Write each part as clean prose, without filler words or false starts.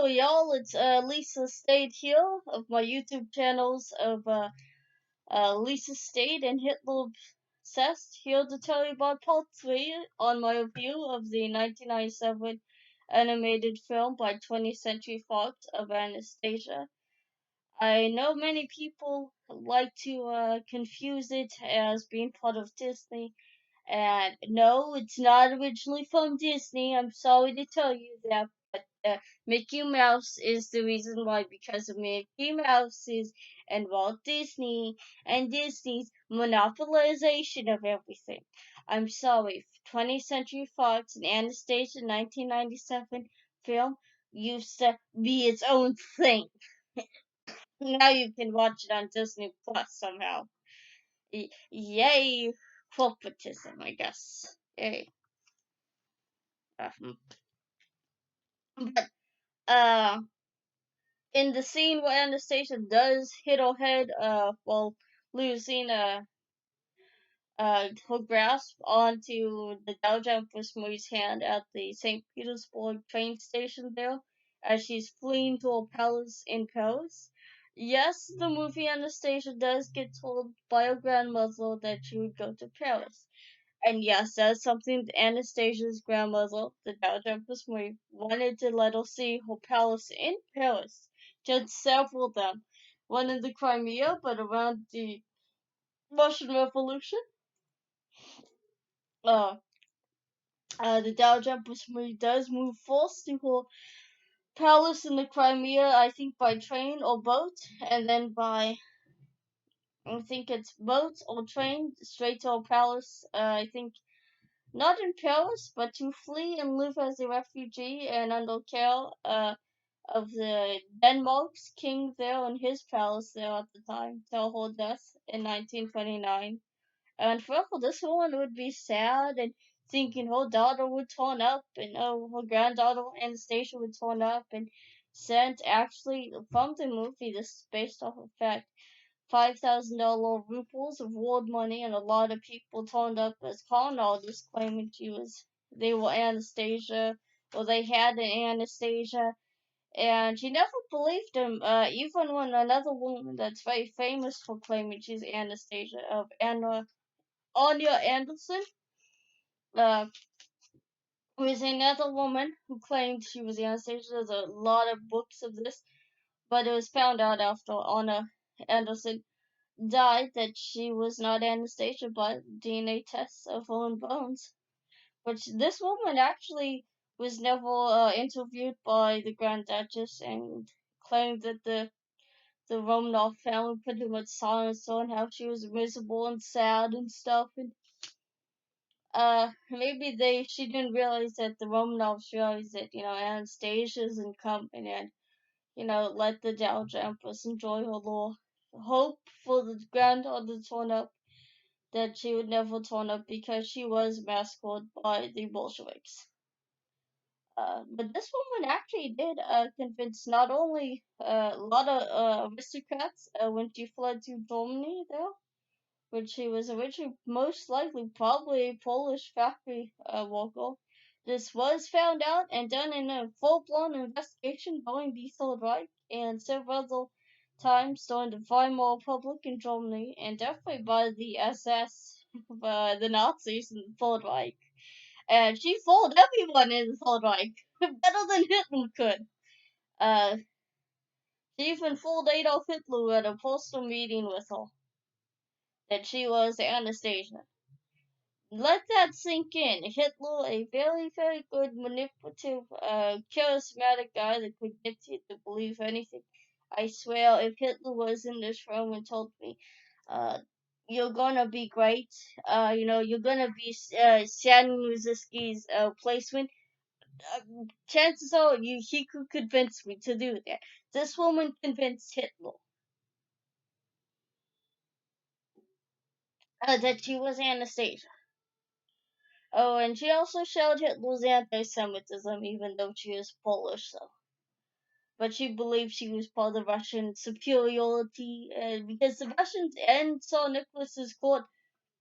Hello, y'all. It's Lisa Stayed here of my YouTube channels of Lisa Stayed and Hitler Obsessed, here to tell you about part 3 on my review of the 1997 animated film by 20th Century Fox of Anastasia. I know many people like to confuse it as being part of Disney, and no, it's not originally from Disney. I'm sorry to tell you that, but Mickey Mouse is the reason why, because of Mickey Mouse's and Walt Disney and Disney's monopolization of everything. I'm sorry. 20th Century Fox and Anastasia 1997 film used to be its own thing. Now you can watch it on Disney Plus somehow. Yay, corporatism, I guess. Yay. Um, but uh, in the scene where Anastasia does hit her head, while losing her grasp onto the Dow Jumpers Marie's hand at the St. Petersburg train station there, as she's fleeing to a palace in Paris. Yes, the movie Anastasia does get told by her grandmother that she would go to Paris. And yes, that's something Anastasia's grandmother, the Dowager Empress Marie, wanted to let her see her palace in Paris. She had several of them. One in the Crimea, but around the Russian Revolution, uh, the Dowager Empress Marie does move first to her palace in the Crimea, I think by train or boat, and then by, I think it's boat or train, straight to her palace, I think not in Paris, but to flee and live as a refugee and under care of the Denmark's king there in his palace there at the time till her death in 1929. And forever, this woman would be sad and thinking her daughter would turn up and her granddaughter Anastasia would turn up and sent actually from the movie. This is based off of fact. $5,000 rubles of world money, and a lot of people turned up as con artists claiming they were Anastasia, or they had an Anastasia, and she never believed him, even when another woman that's very famous for claiming she's Anastasia, of Anya Anderson, uh, was another woman who claimed she was Anastasia. There's a lot of books of this, but it was found out after Anya Anderson died that she was not Anastasia but DNA tests of her own bones. Which this woman actually was never interviewed by the Grand Duchess and claimed that the Romanov family pretty much silenced her and how she was miserable and sad and stuff. And maybe she didn't realize that the Romanovs realized that Anastasia's incoming and let the Dowager Empress enjoy her little hope for the granddaughter to turn up, that she would never turn up because she was massacred by the Bolsheviks. But this woman actually did convince not only a lot of aristocrats when she fled to Germany, though, which she was originally most likely probably a Polish factory worker. This was found out and done in a full-blown investigation during the Third Reich and several other times during the Weimar Republic in Germany, and definitely by the SS, the Nazis in the Third Reich. And she fooled everyone in the Third Reich better than Hitler could. Uh, she even fooled Adolf Hitler at a personal meeting with her that she was Anastasia. Let that sink in. Hitler, a very, very good, manipulative, charismatic guy that could get you to believe anything. I swear, if Hitler was in this room and told me, uh, you're gonna be great, you're gonna be Shannon Ruziski's placement, chances are he could convince me to do that. This woman convinced Hitler that she was Anastasia. Oh, and she also showed Hitler's anti-Semitism, even though she is Polish, so. But she believed she was part of Russian superiority, because the Russians and Tsar Nicholas's court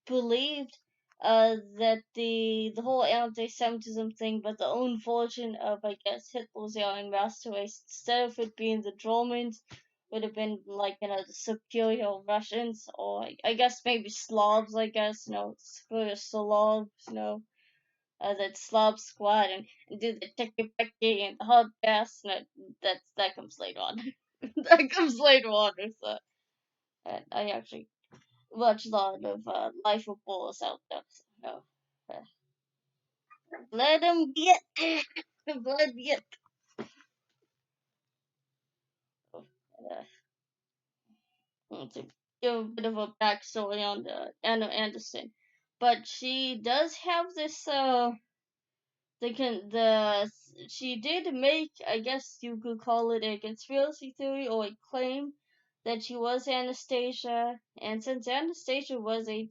believed that the whole anti-Semitism thing, but the own version of, I guess, Hitler's Aryan master race, instead of it being the Germans, would have been like, the superior Russians, or I guess maybe Slavs, I guess, superior Slavs, that Slav squad, and do the tiki peki and the hot bass, and that comes later on. That comes later on, so, I actually watch a lot of Life of Bulls out there, so, uh, let him get. Let him get. To give a bit of a backstory on the Anna Anderson, but she does have this. She did make, I guess you could call it a conspiracy theory or a claim that she was Anastasia, and since Anastasia was a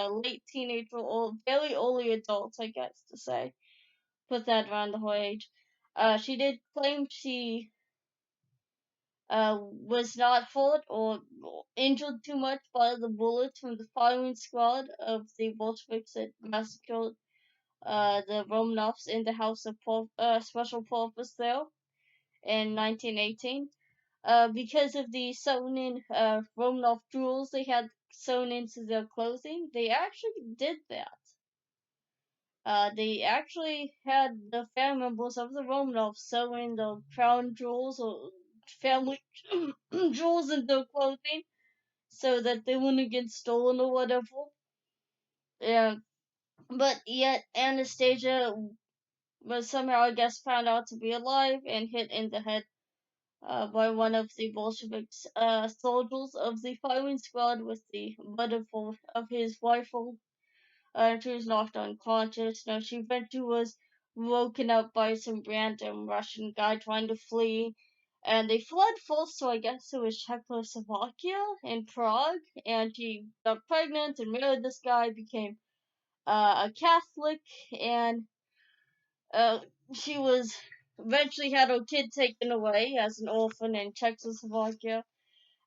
late teenager or very early adult, I guess to say, put that around the whole age. She did claim she was not hurt or injured too much by the bullets from the firing squad of the Bolsheviks that massacred the Romanovs in the House of Special Purpose there in 1918. Because of the sewn in Romanov jewels they had sewn into their clothing, they actually did that. They actually had the family members of the Romanovs sewing the crown jewels or family jewels in their clothing so that they wouldn't get stolen or whatever. Yeah, but yet Anastasia was somehow, I guess, found out to be alive and hit in the head by one of the Bolsheviks' soldiers of the firing squad with the butt of his rifle. She was knocked unconscious. Now, she eventually was woken up by some random Russian guy trying to flee. And they fled first to, I guess it was Czechoslovakia in Prague. And she got pregnant and married this guy, became a Catholic, and uh, she was eventually had her kid taken away as an orphan in Czechoslovakia,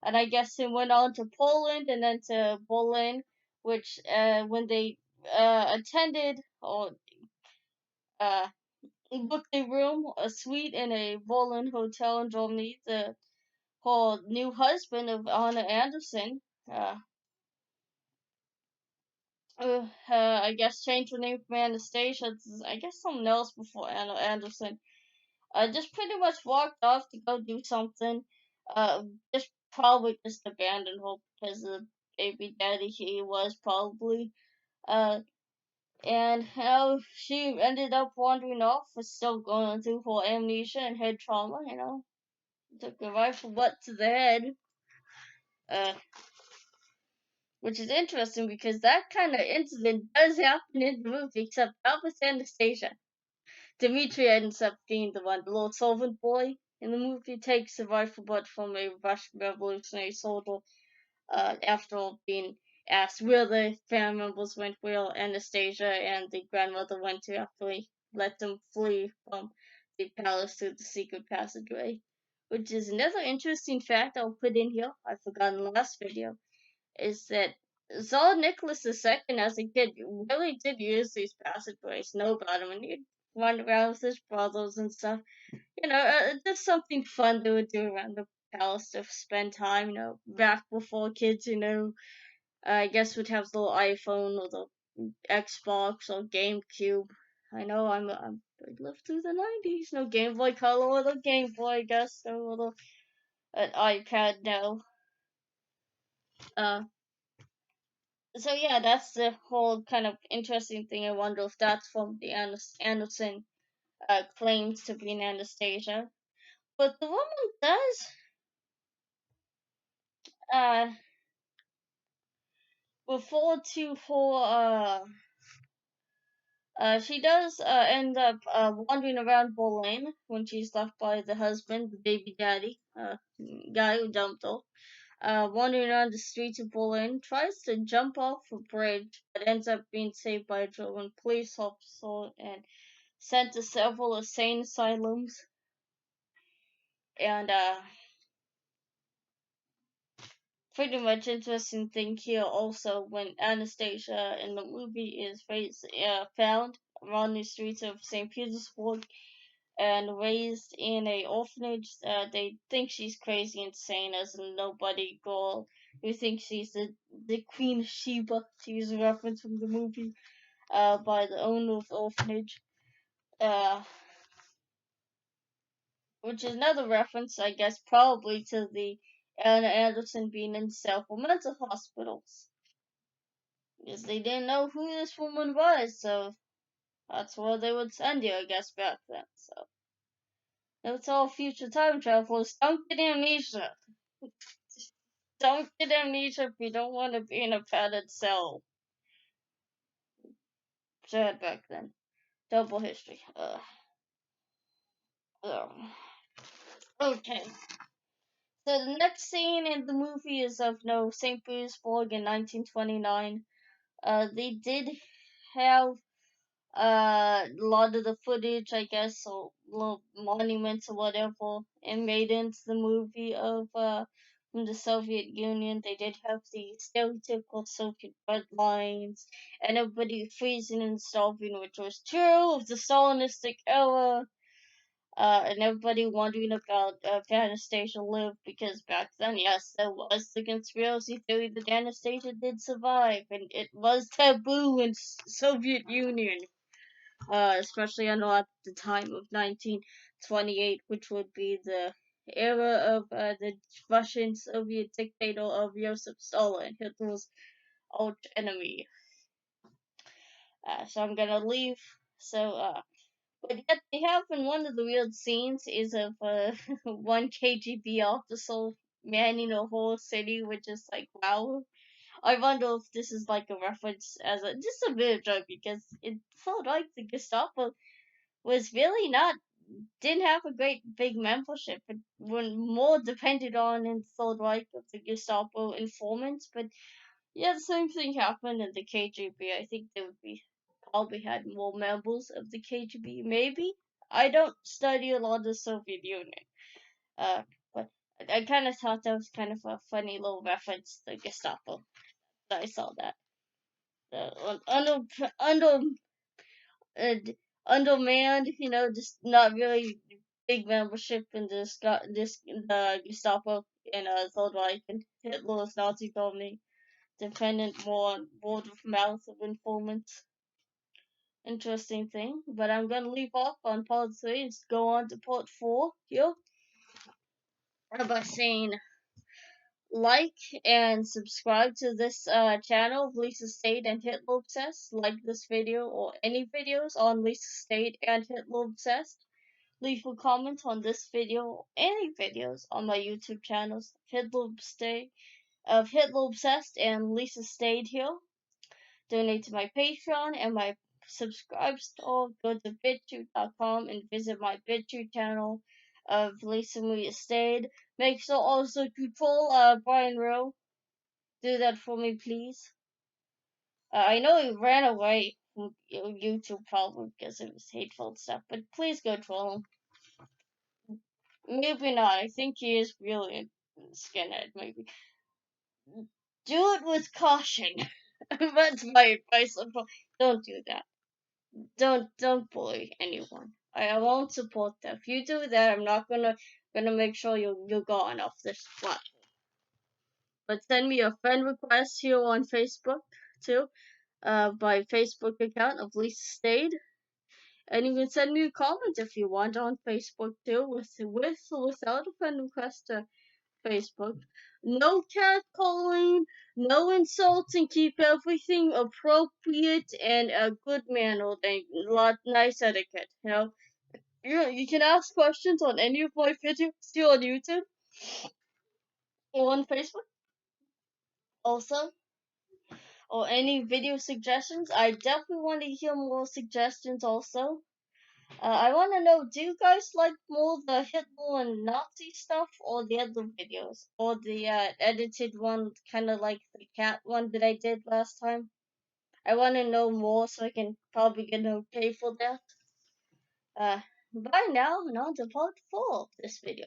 and I guess it went on to Poland and then to Berlin, which when they attended or uh, booked a room, a suite in a Berlin hotel in Germany, the her new husband of Anna Anderson. Uh, I guess changed her name from Anastasia to, I guess, something else before Anna Anderson. Just pretty much walked off to go do something. Just probably just abandoned her because the baby daddy he was probably. Uh, and how she ended up wandering off was still going through her amnesia and head trauma. Took a rifle butt to the head. Uh, which is interesting because that kind of incident does happen in the movie, except that was Anastasia. Dimitri ends up being the one, the little servant boy in the movie, takes the rifle butt from a Russian revolutionary soldier after being asked where the family members went, where Anastasia and the grandmother went to after he let them flee from the palace through the secret passageway. Which is another interesting fact I'll put in here, I forgot in the last video, is that Tsar Nicholas II, as a kid, really did use these passageways, know about them, and he'd run around with his brothers and stuff. Just something fun they would do around the palace to spend time, back before kids, I guess would have the little iPhone or the Xbox or GameCube. I know I lived through the 90s, no Game Boy Color or the Game Boy, I guess, no little an iPad now. Uh, so yeah, that's the whole kind of interesting thing. I wonder if that's from the Anderson claims to be an Anastasia. But the woman does uh refer to her she does end up wandering around Berlin when she's left by the husband, the baby daddy, guy who dumped her. Wandering around the streets of Berlin, tries to jump off a bridge, but ends up being saved by a German police officer and sent to several insane asylums. And pretty much interesting thing here also when Anastasia in the movie is found around the streets of St. Petersburg and raised in a orphanage. They think she's crazy insane as a nobody girl who thinks she's the Queen of Sheba, to use a reference from the movie, by the owner of the orphanage. Uh, which is another reference, I guess, probably to the Anna Anderson being in several mental hospitals. Because they didn't know who this woman was, so that's where they would send you, I guess, back then. So, that's all future time travelers. Don't get amnesia. Don't get amnesia if you don't want to be in a padded cell. Sad back then. Double history. Okay. So the next scene in the movie is of St. Petersburg in 1929. They did have a lot of the footage, I guess, or little monuments or whatever, and made into the movie of from the Soviet Union. They did have the stereotypical Soviet red lines, and everybody freezing and starving, which was true of the Stalinistic era. And everybody wondering about if Anastasia lived, because back then, yes, there was the conspiracy theory that Anastasia did survive, and it was taboo in Soviet Union, especially I know at the time of 1928, which would be the era of the Russian Soviet dictator of Joseph Stalin, Hitler's arch enemy. So I'm gonna leave. But yet they have in one of the weird scenes is of one KGB officer manning a whole city, which is like, wow. I wonder if this is like a reference as a just a bit of joke, because it felt like the Gestapo was really not didn't have a great big membership. It were more depended on in Third Reich of the Gestapo informants. But yeah, the same thing happened in the KGB. I think they would be probably had more members of the KGB. Maybe I don't study a lot of the Soviet Union. But I kind of thought that was kind of a funny little reference to the Gestapo. I saw that. Under uh, undermanned, just not really big membership in the Gestapo in Third Reich and Hitler's Nazi Germany, dependent more on word of mouth of informants. Interesting thing, but I'm gonna leave off on part 3 and go on to part 4 here by saying like and subscribe to this channel of Lisa State and Hitler Obsessed. Like this video or any videos on Lisa State and Hitler Obsessed. Leave a comment on this video or any videos on my YouTube channels of Hitler Obsessed and Lisa Stayed here. Donate to my Patreon and my subscribe store. Go to BitChute.com and visit my BitChute channel of Lisa Maria Stayed. Make sure also to troll Brian Rowe. Do that for me, please. I know he ran away from YouTube probably because of his hateful stuff, but please go troll him. Maybe not. I think he is really a skinhead, maybe. Do it with caution. That's my advice. Don't do that. Don't bully anyone. I won't support that. If you do that, I'm not gonna make sure you're gone off this platform. But send me a friend request here on Facebook too, by Facebook account of Lisa Stayed. And you can send me a comment if you want on Facebook too, with or without a friend request to Facebook. No catcalling, no insults, and keep everything appropriate and a good manner. Nice etiquette. You can ask questions on any of my videos here on YouTube or on Facebook. Also, or any video suggestions. I definitely want to hear more suggestions. Also, I want to know, do you guys like more the Hitler and Nazi stuff or the other videos? Or the edited one, kind of like the cat one that I did last time? I want to know more so I can probably get okay for that. Uh, Bye now, and on to part 4 of this video.